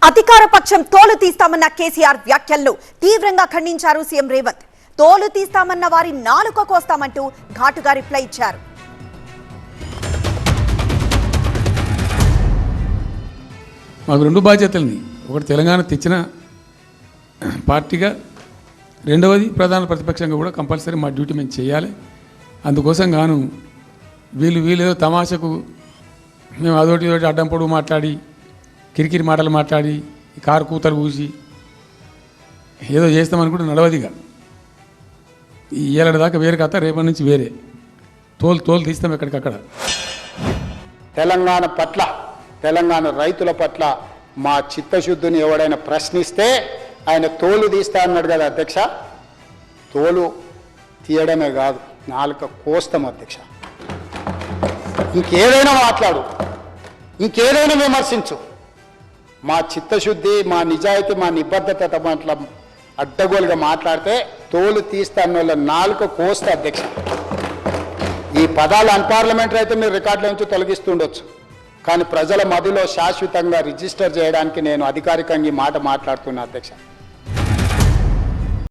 అధికార పక్షం తోలు తీస్తామన్న కేసీఆర్ వ్యాఖ్యలను తీవ్రంగా ఖండించారు సీఎం రేవంత్. తోలు తీస్తామన్న వారి నాలుక కోస్తామంటూ ఘాటుగా రిప్లై ఇచ్చారు. మాకు రెండు బాధ్యతల్ని, ఒకటి తెలంగాణ తెచ్చిన పార్టీగా, రెండవది ప్రధాన ప్రతిపక్షంగా కూడా కంపల్సరీ మా డ్యూటీ మేము చేయాలి. అందుకోసం గాను వీళ్ళు తమాషకు మేము అదోటి ఇదోటి అడ్డం పొడుగు మాట్లాడి, కిరికిరి మాటలు మాట్లాడి, కారు కూతలు పూసి ఏదో చేస్తామనుకుంటే నడవదిగా. ఈ ఏళ్ళ దాకా వేరే కథ, రేపటి నుంచి వేరే తోలు తీస్తాం ఎక్కడికక్కడ. తెలంగాణ పట్ల, తెలంగాణ రైతుల పట్ల మా చిత్తశుద్ధిని ఎవడైనా ప్రశ్నిస్తే ఆయన తోలు తీస్తా అన్నాడు కదా అధ్యక్ష. తోలు తీయడమే కాదు, నాలుక కోస్తాం అధ్యక్ష. ఇంకేదైనా మాట్లాడు, ఇంకేదైనా విమర్శించు, మా చిత్తశుద్ధి, మా నిజాయితీ, మా నిబద్ధత పట్ల అడ్డగోలుగా మాట్లాడితే తోలు తీస్తా అన్న వాళ్ళ నాలుక కోస్తా అధ్యక్ష. ఈ పదాలు అన్పార్లమెంటరీ అయితే మీరు రికార్డుల నుంచి తొలగిస్తుండొచ్చు, కానీ ప్రజల మధ్యలో శాశ్వతంగా రిజిస్టర్ చేయడానికి నేను అధికారికంగా ఈ మాట మాట్లాడుతున్నా అధ్యక్ష.